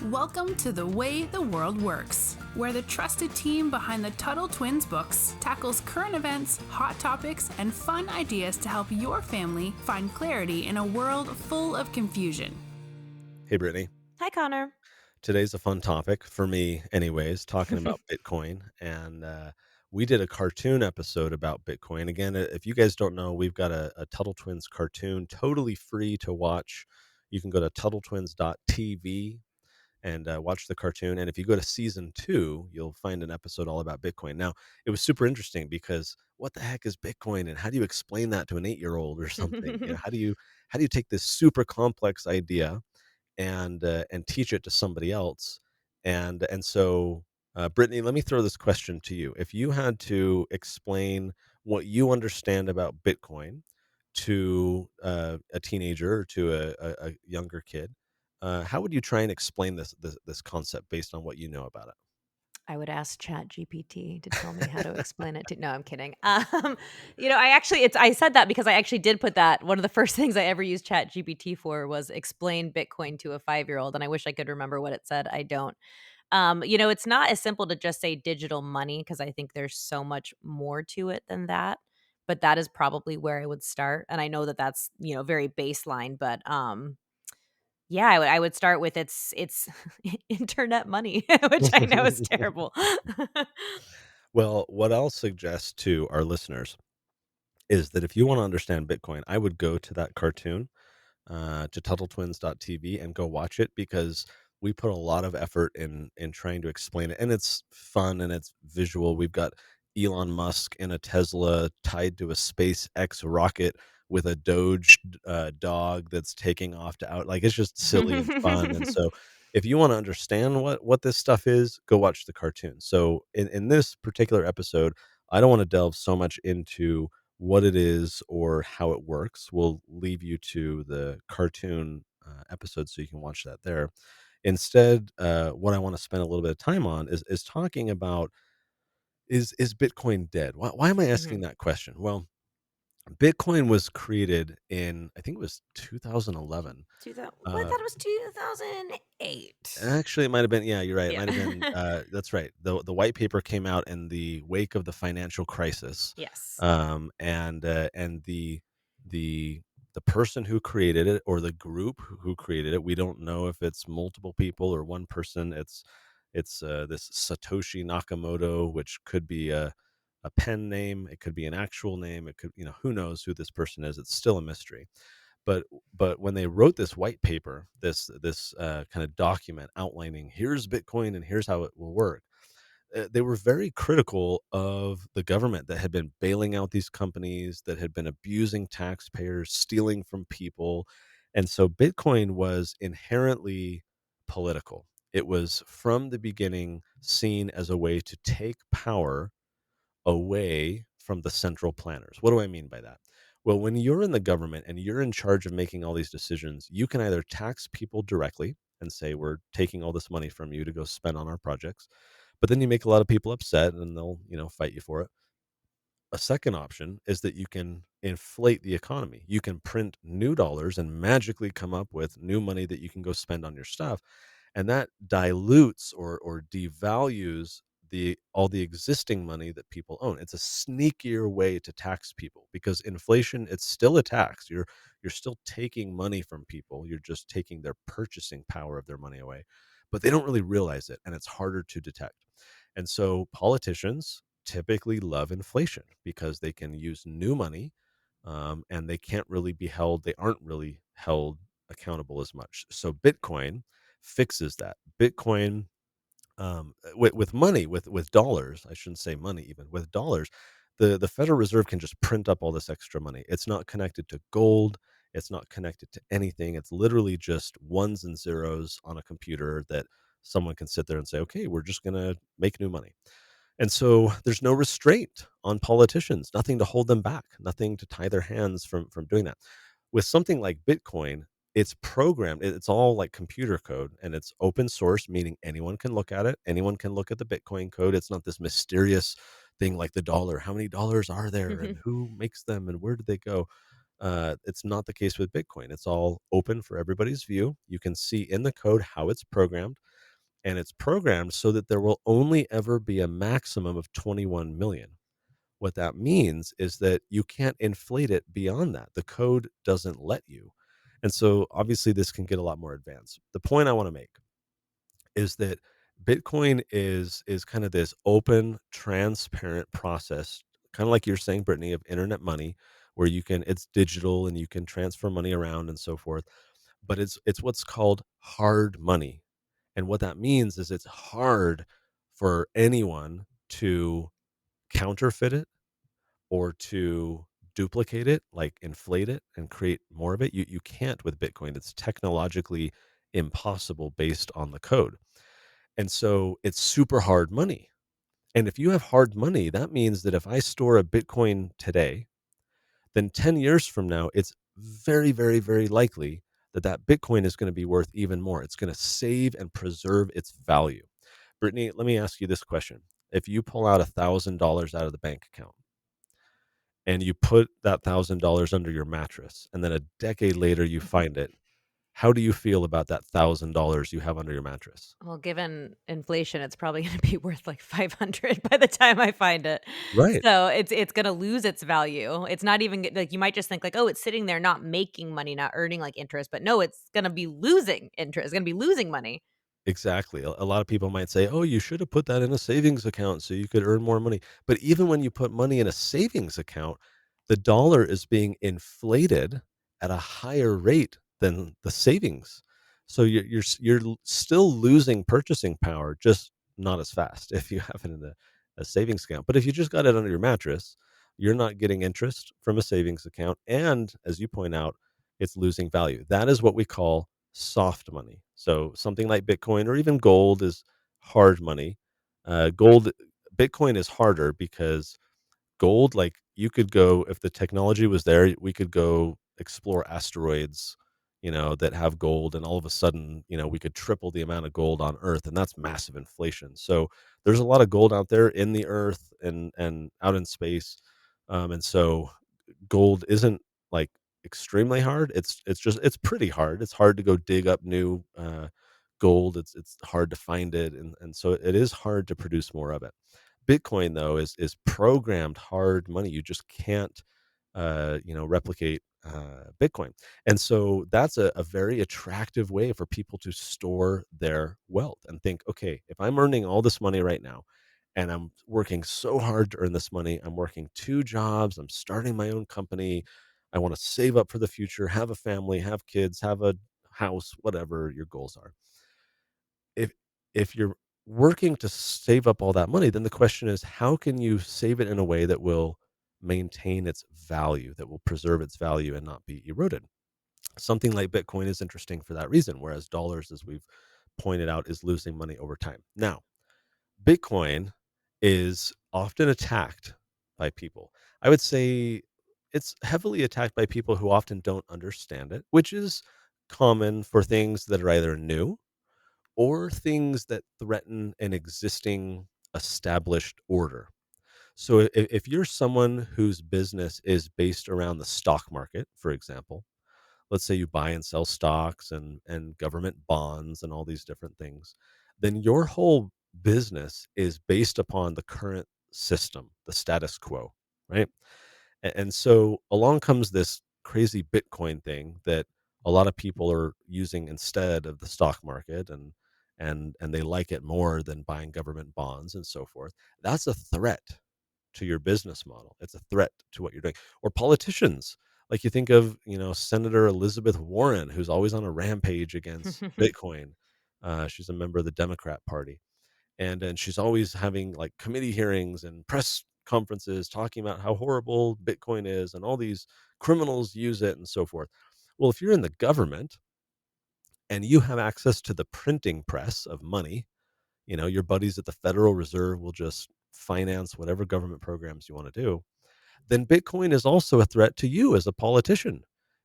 Welcome to The Way the World Works, where the trusted team behind the Tuttle Twins books tackles current events, hot topics, and fun ideas to help your family find clarity in a world full of confusion. Hey, Brittany. Hi, Connor. Today's a fun topic for me, anyways, talking about Bitcoin. And we did a cartoon episode about Bitcoin. Again, if you guys don't know, we've got a Tuttle Twins cartoon totally free to watch. You can go to TuttleTwins.tv and watch the cartoon. And if you go to season 2, you'll find an episode all about Bitcoin. Now, it was super interesting because what the heck is Bitcoin, and how do you explain that to an 8-year-old or something? How do you take this super complex idea and teach it to somebody else? And so, Brittany, let me throw this question to you. If you had to explain what you understand about Bitcoin to a teenager or to a younger kid, how would you try and explain this concept based on what you know about I would ask ChatGPT to tell me how to explain it to no, I'm kidding. I said that because I actually did put that one of the first things I ever used ChatGPT for was explain Bitcoin to a 5-year-old, and I wish I could remember what it said. I don't. It's not as simple to just say digital money because I think there's so much more to it than that. But that is probably where I would start, and I know that that's very baseline, but yeah, I would start with it's internet money, which I know is it? terrible. Well, what I'll suggest to our listeners is that if you want to understand Bitcoin, I would go to that cartoon, to TuttleTwins.tv, and go watch it, because we put a lot of effort in trying to explain it, and it's fun and it's visual. We've got Elon Musk in a Tesla tied to a SpaceX rocket with a Doge dog that's taking off to out. Like, it's just silly and fun. And so, if you want to understand what this stuff is, go watch the cartoon. So in this particular episode, I don't want to delve so much into what it is or how it works. We'll leave you to the cartoon episode so you can watch that there. Instead, what I want to spend a little bit of time on is talking about, is Bitcoin dead? Why am I asking Mhm. that question? Well, Bitcoin was created in, I think it was 2011. I thought it was 2008. Actually, it might have been, yeah, you're right. It Yeah. might have been, that's right. The white paper came out in the wake of the financial crisis. Yes. And the the person who created it, or the group who created it, we don't know if it's multiple people or one person. It's this Satoshi Nakamoto, which could be a pen name, it could be an actual name, it could, who knows who this person is. It's still a mystery. But when they wrote this white paper, this kind of document outlining, here's Bitcoin and here's how it will work, they were very critical of the government that had been bailing out these companies, that had been abusing taxpayers, stealing from people. And so Bitcoin was inherently political. It was from the beginning seen as a way to take power away from the central planners. What do I mean by that? Well, when you're in the government and you're in charge of making all these decisions, you can either tax people directly and say, we're taking all this money from you to go spend on our projects. But then you make a lot of people upset and they'll, fight you for it. A second option is that you can inflate the economy. You can print new dollars and magically come up with new money that you can go spend on your stuff, and that dilutes or devalues the all the existing money that people own. It's a sneakier way to tax people, because inflation, it's still a tax. You're still taking money from people. You're just taking their purchasing power of their money away. But they don't really realize it, and it's harder to detect. And so politicians typically love inflation because they can use new money, and they aren't really held accountable as much. So Bitcoin fixes that. Bitcoin, with money, with dollars, I shouldn't say money, even with dollars, the Federal Reserve can just print up all this extra money. It's not connected to gold. It's not connected to anything. It's literally just ones and zeros on a computer that someone can sit there and say, okay, we're just going to make new money. And so there's no restraint on politicians, nothing to hold them back, nothing to tie their hands from doing that. With something like Bitcoin, it's programmed, it's all like computer code, and it's open source, meaning anyone can look at it. Anyone can look at the Bitcoin code. It's not this mysterious thing like the dollar. How many dollars are there and who makes them and where did they go? It's not the case with Bitcoin. It's all open for everybody's view. You can see in the code how it's programmed, and it's programmed so that there will only ever be a maximum of 21 million. What that means is that you can't inflate it beyond that. The code doesn't let you. And so obviously this can get a lot more advanced. The point I want to make is that Bitcoin is kind of this open, transparent process, kind of like you're saying, Brittany, of internet money, where it's digital and you can transfer money around and so forth. But it's what's called hard money. And what that means is it's hard for anyone to counterfeit it or to duplicate it, like inflate it and create more of it. You can't with Bitcoin. It's technologically impossible based on the code. And so it's super hard money. And if you have hard money, that means that if I store a Bitcoin today, then 10 years from now, it's very, very, very likely that that Bitcoin is going to be worth even more. It's going to save and preserve its value. Brittany, let me ask you this question. If you pull out $1,000 out of the bank account and you put that $1,000 under your mattress, and then a decade later you find it, how do you feel about that $1,000 you have under your mattress? Well, given inflation, it's probably gonna be worth like 500 by the time I find it. Right. So, it's gonna lose its value. It's not even g like, you might just think like, "Oh, it's sitting there not making money, not earning, like, interest," but no, it's gonna be losing interest, it's gonna be losing money. Exactly. A lot of people might say, "Oh, you should have put that in a savings account so you could earn more money." But even when you put money in a savings account, the dollar is being inflated at a higher rate than the savings. So still losing purchasing power, just not as fast if you have it in a savings account. But if you just got it under your mattress, you're not getting interest from a savings account, and as you point out, it's losing value. That is what we call soft money. So something like Bitcoin or even gold is hard money. Gold, Bitcoin is harder because gold, like you could go, if the technology was there, we could go explore asteroids, that have gold, and all of a sudden, we could triple the amount of gold on Earth, and that's massive inflation. So there's a lot of gold out there in the Earth and out in space, and so gold isn't like extremely hard. It's pretty hard. It's hard to go dig up new gold. It's hard to find it, and so it is hard to produce more of it. Bitcoin though is programmed hard money. You just can't replicate Bitcoin, and so that's a very attractive way for people to store their wealth and think, okay, if I'm earning all this money right now and I'm working so hard to earn this money. I'm working two jobs. I'm starting my own company. I want to save up for the future, have a family, have kids, have a house, whatever your goals are. If if you're working to save up all that money, then the question is, how can you save it in a way that will maintain its value, that will preserve its value and not be eroded? Something like Bitcoin is interesting for that reason, whereas dollars, as we've pointed out, is losing money over time. Now, Bitcoin is often attacked by people. I would say it's heavily attacked by people who often don't understand it, which is common for things that are either new or things that threaten an existing established order. So if you're someone whose business is based around the stock market, for example, let's say you buy and sell stocks and government bonds and all these different things, then your whole business is based upon the current system, the status quo, right? And so along comes this crazy Bitcoin thing that a lot of people are using instead of the stock market, and they like it more than buying government bonds and so forth. That's a threat to your business model. It's a threat to what you're doing. Or politicians, like you think of, Senator Elizabeth Warren, who's always on a rampage against Bitcoin. She's a member of the Democrat Party, and she's always having like committee hearings and press conferences talking about how horrible Bitcoin is and all these criminals use it and so forth. Well, if you're in the government and you have access to the printing press of money, your buddies at the Federal Reserve will just finance whatever government programs you want to do, then Bitcoin is also a threat to you as a politician.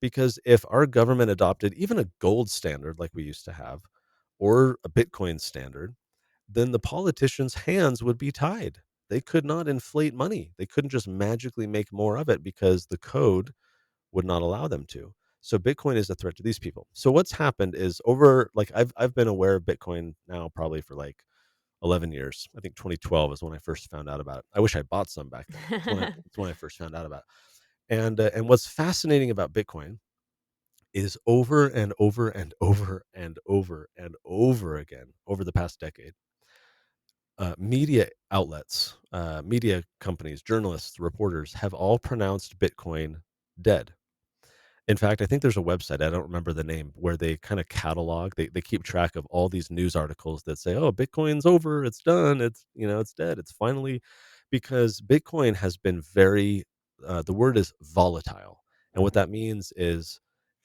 Because if our government adopted even a gold standard like we used to have, or a Bitcoin standard, then the politicians' hands would be tied. They could not inflate money. They couldn't just magically make more of it because the code would not allow them to. So Bitcoin is a threat to these people. So what's happened is over like I've been aware of Bitcoin now probably for like 11 years. I think 2012 is when I first found out about it. I wish I bought some back then. It's when I first found out about it. And what's fascinating about Bitcoin is over and over and over and over and over again over the past decade, media outlets, media companies, journalists, reporters have all pronounced Bitcoin dead. In fact, I think there's a website, I don't remember the name, where they kind of catalog, they keep track of all these news articles that say, "Oh, Bitcoin's over, it's done, it's dead, it's finally," because Bitcoin has been very, the word is volatile, and what Mhm. that means is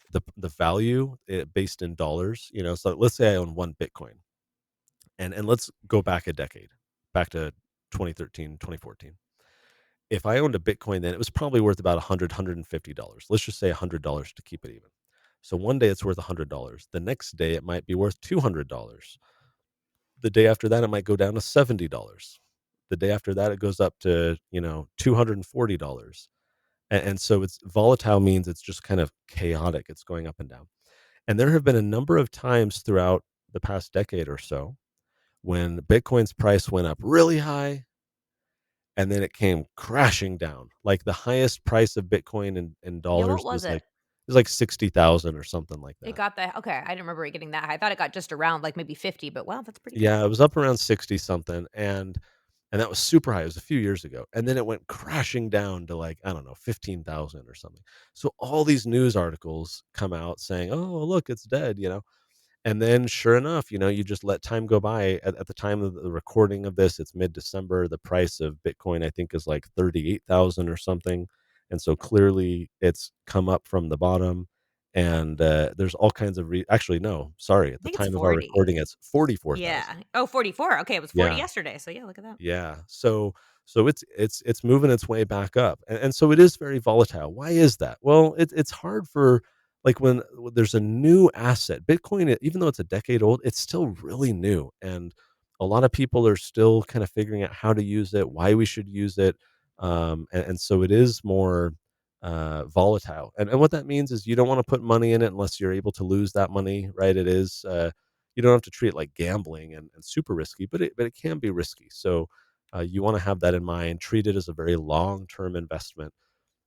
the value based in dollars. So let's say I own one Bitcoin, and let's go back a decade, back to 2013, 2014. If I owned a Bitcoin then, it was probably worth about 100, $150. Let's just say $100 to keep it even. So one day it's worth $100. The next day it might be worth $200. The day after that it might go down to $70. The day after that it goes up to, $240. And so it's volatile means it's just kind of chaotic. It's going up and down. And there have been a number of times throughout the past decade or so when Bitcoin's price went up really high and then it came crashing down. Like the highest price of Bitcoin in Yeah, what dollars was it? was like 60,000 or something like It that. got the okay, I didn't remember it getting that high. I thought it got just around, like, maybe 50, but wow, that's pretty Yeah, high. it was up around 60 something, and that was super high. It was a few years ago. And then it went crashing down to like, I don't know, 15,000 or something. So all these news articles come out saying, "Oh, look, it's dead." And then sure enough, you just let time go by. At the time of the recording of this, it's mid-December. The price of Bitcoin, I think, is like 38,000 or something. And so clearly it's come up from the bottom. And there's all kinds of actually, no, sorry. At I the think it's time of our 40. recording, it's 44,000. Yeah. Oh, 44. Okay, it was 40 Yeah. yesterday, so yeah, look at that. Yeah. So it's moving its way back up. And so it is very volatile. Why is that? Well, it's hard for like when there's a new asset. Bitcoin, even though it's a decade old, it's still really new. And a lot of people are still kind of figuring out how to use it, why we should use it. And so it is more volatile. And what that means is you don't want to put money in it unless you're able to lose that money, right? It is you don't have to treat it like gambling and super risky, but it can be risky. So you want to have that in mind. Treat it as a very long term investment.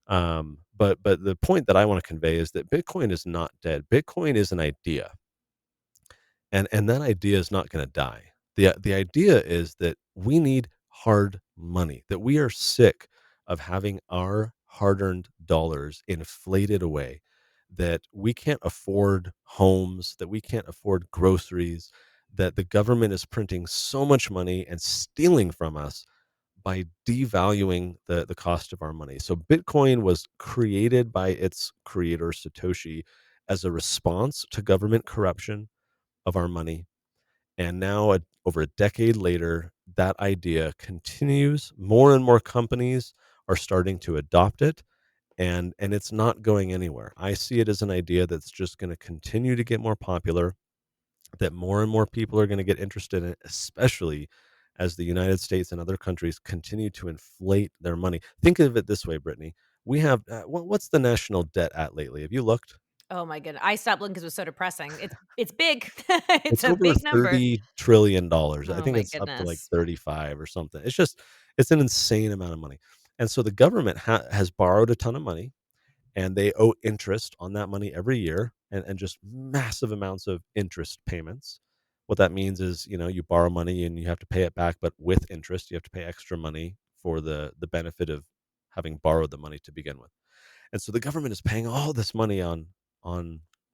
But the point that I want to convey is that Bitcoin is not dead. Bitcoin is an idea, and that idea is not going to die. The idea is that we need hard money. That we are sick of having our hard-earned dollars inflated away. That we can't afford homes, that we can't afford groceries, that the government is printing so much money and stealing from us by devaluing the cost of our money. So Bitcoin was created by its creator Satoshi as a response to government corruption of our money. And now, over a decade later, that idea continues. More and more companies are starting to adopt it, and it's not going anywhere. I see it as an idea that's just going to continue to get more popular, that more and more people are going to get interested in it, especially as the United States and other countries continue to inflate their money. Think of it this way, Brittany. We have what's the national debt at lately? Have you looked? Oh my goodness, I stopped looking because it was so depressing. It's big. It's It's a over big number. $30 trillion. I Oh think my it's up to like goodness. 35 or something. It's an insane amount of money. And so the government has borrowed a ton of money, and they owe interest on that money every year, and just massive amounts of interest payments. What that means is, you borrow money and you have to pay it back, but with interest, you have to pay extra money for the benefit of having borrowed the money to begin with. And so the government is paying all this money on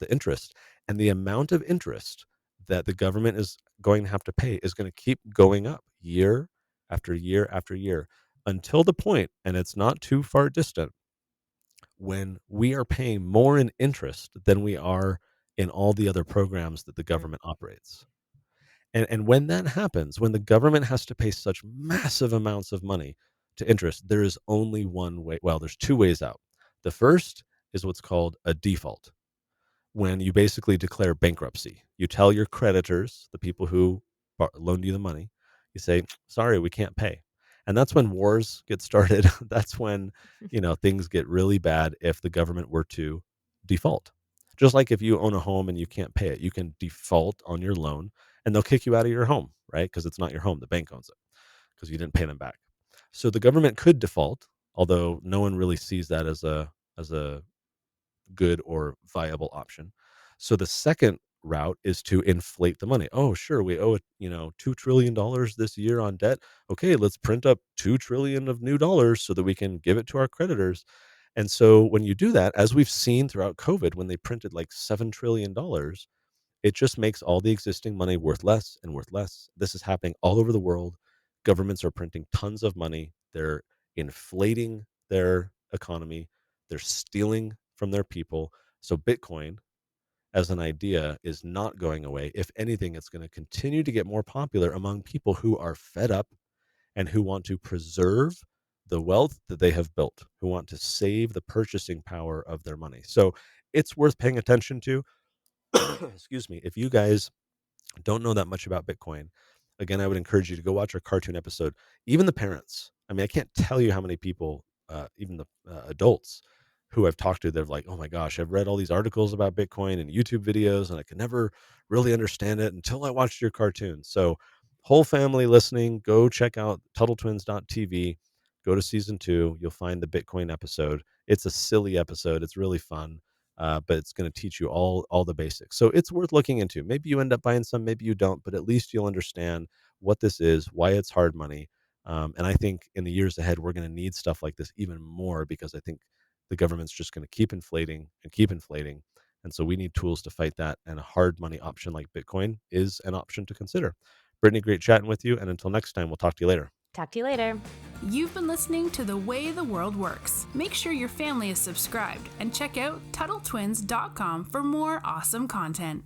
the interest, and the amount of interest that the government is going to have to pay is going to keep going up year after year after year until the point, and it's not too far distant, when we are paying more in interest than we are in all the other programs that the Mm. government operates. And when that happens, when the government has to pay such massive amounts of money to interest, there is only one way. Well, there's two ways out. The first is what's called a default, when you basically declare bankruptcy. You tell your creditors, the people who loaned you the money, you say, sorry, we can't pay. And that's when wars get started. That's when, things get really bad if the government were to default. Just like if you own a home and you can't pay it, you can default on your loan and they'll kick you out of your home, right? Because it's not your home. The bank owns it because you didn't pay them back. So the government could default, although no one really sees that as a good or viable option. So the second route is to inflate the money. Oh, sure, we owe it, $2 trillion this year on debt. Okay, let's print up 2 trillion of new dollars so that we can give it to our creditors. And so when you do that, as we've seen throughout COVID, when they printed like $7 trillion, it just makes all the existing money worth less and worth less. This is happening all over the world. Governments are printing tons of money. They're inflating their economy. They're stealing from their people. So Bitcoin as an idea is not going away. If anything, it's going to continue to get more popular among people who are fed up and who want to preserve the wealth that they have built, who want to save the purchasing power of their money. So it's worth paying attention to. Excuse me. If you guys don't know that much about Bitcoin, again, I would encourage you to go watch our cartoon episode. Even the parents, I mean, I can't tell you how many people, even the adults who I've talked to, they're like, oh my gosh, I've read all these articles about Bitcoin and YouTube videos, and I could never really understand it until I watched your cartoon. So, whole family listening, go check out TuttleTwins.tv. Go to season 2. You'll find the Bitcoin episode. It's a silly episode. It's really fun. But it's going to teach you all the basics. So it's worth looking into. Maybe you end up buying some, maybe you don't, but at least you'll understand what this is, why it's hard money. And I think in the years ahead, we're going to need stuff like this even more because I think the government's just going to keep inflating and keep inflating. And so we need tools to fight that. And a hard money option like Bitcoin is an option to consider. Brittany, great chatting with you. And until next time, we'll talk to you later. Talk to you later. You've been listening to The Way the World Works. Make sure your family is subscribed and check out TuttleTwins.com for more awesome content.